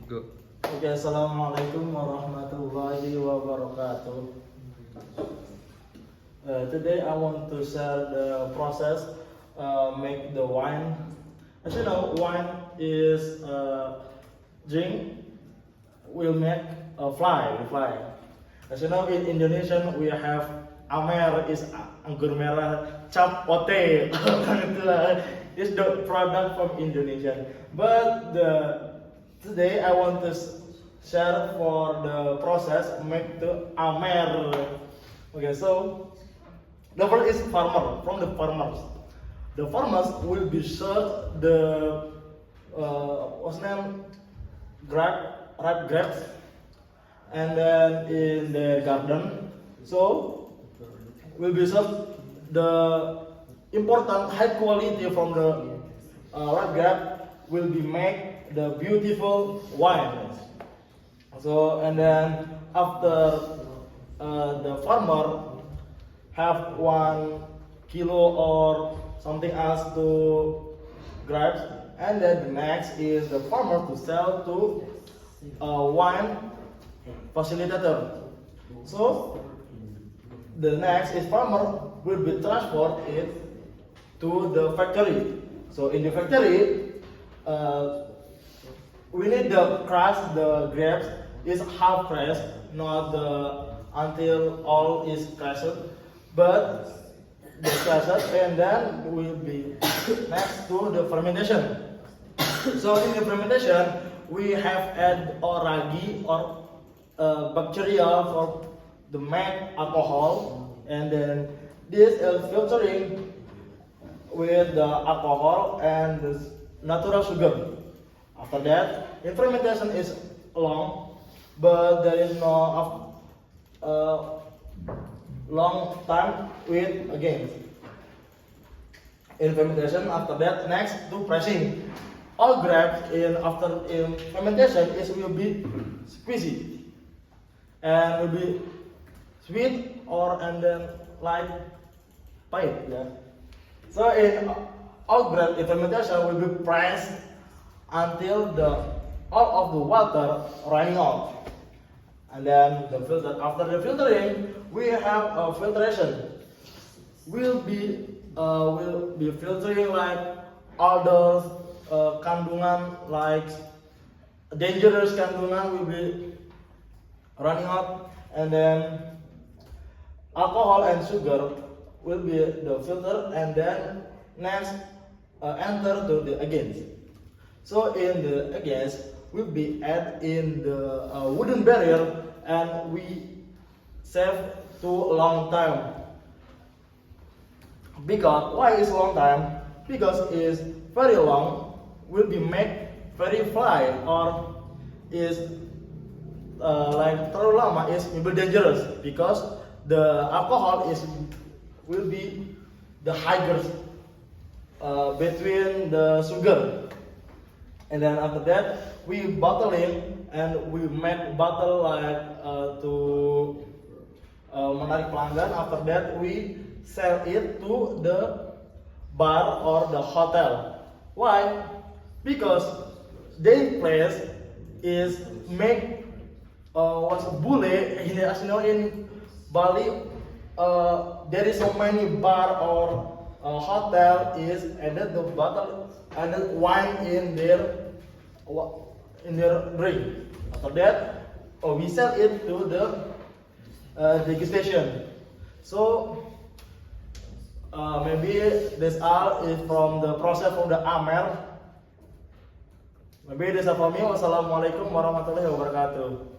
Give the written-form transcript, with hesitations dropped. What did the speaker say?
Go. Okay, Assalamualaikum warahmatullahi wabarakatuh. Today I want to share the process make the wine. As you know, wine is drink will make a fly. As you know, in Indonesian we have Amer is anggur merah, cap ote. Is the product from Indonesia. But today I want to share for the process make the Amer. Okay, so the first is farmer from the farmers. The farmers will be served the what's name ripe grapes, and then in the garden. So will be served the important high quality from the ripe grape will be make the beautiful wine. So and then after the farmer have 1 kilo or something else to grapes, and then the next is the farmer to sell to wine facilitator. So the next is farmer will be transport it to the factory. So in the factory, we need to crush the grapes is half crushed, not until all is crushed, but the crushed, and then will be next to the fermentation. So in the fermentation, we have add ragi or bacteria for the make alcohol, and then this is filtering with the alcohol and the natural sugar. After that, the fermentation is long, but there is no long time with again. In fermentation, after that, next to pressing. All grapes in fermentation will be squeezy and will be sweet or and then like pahit. Yeah. So in all grape in fermentation will be pressed until all of the water running out, and then the filter. After the filtering, we have a filtration. Will be filtering like other kandungan like dangerous kandungan will be running out, and then alcohol and sugar will be the filter, and then next enter to the against. So in the against will be add in the wooden barrier, and we save to a long time. Because why is long time? Because is very long will be make very fly, or is like terlalu lama is will be dangerous because the alcohol will be the higher between the sugar, and then after that we bottling and we make bottle like to menarik pelanggan. After that we sell it to the bar or the hotel. Why? Because their place is make what's bule in, as you know, in Bali there is so many bar or hotel is added the bottle added wine in their drink. After that we sell it to the degustation. So maybe this all is from the process from the Amer. Maybe this is from me. Wassalamualaikum warahmatullahi wabarakatuh.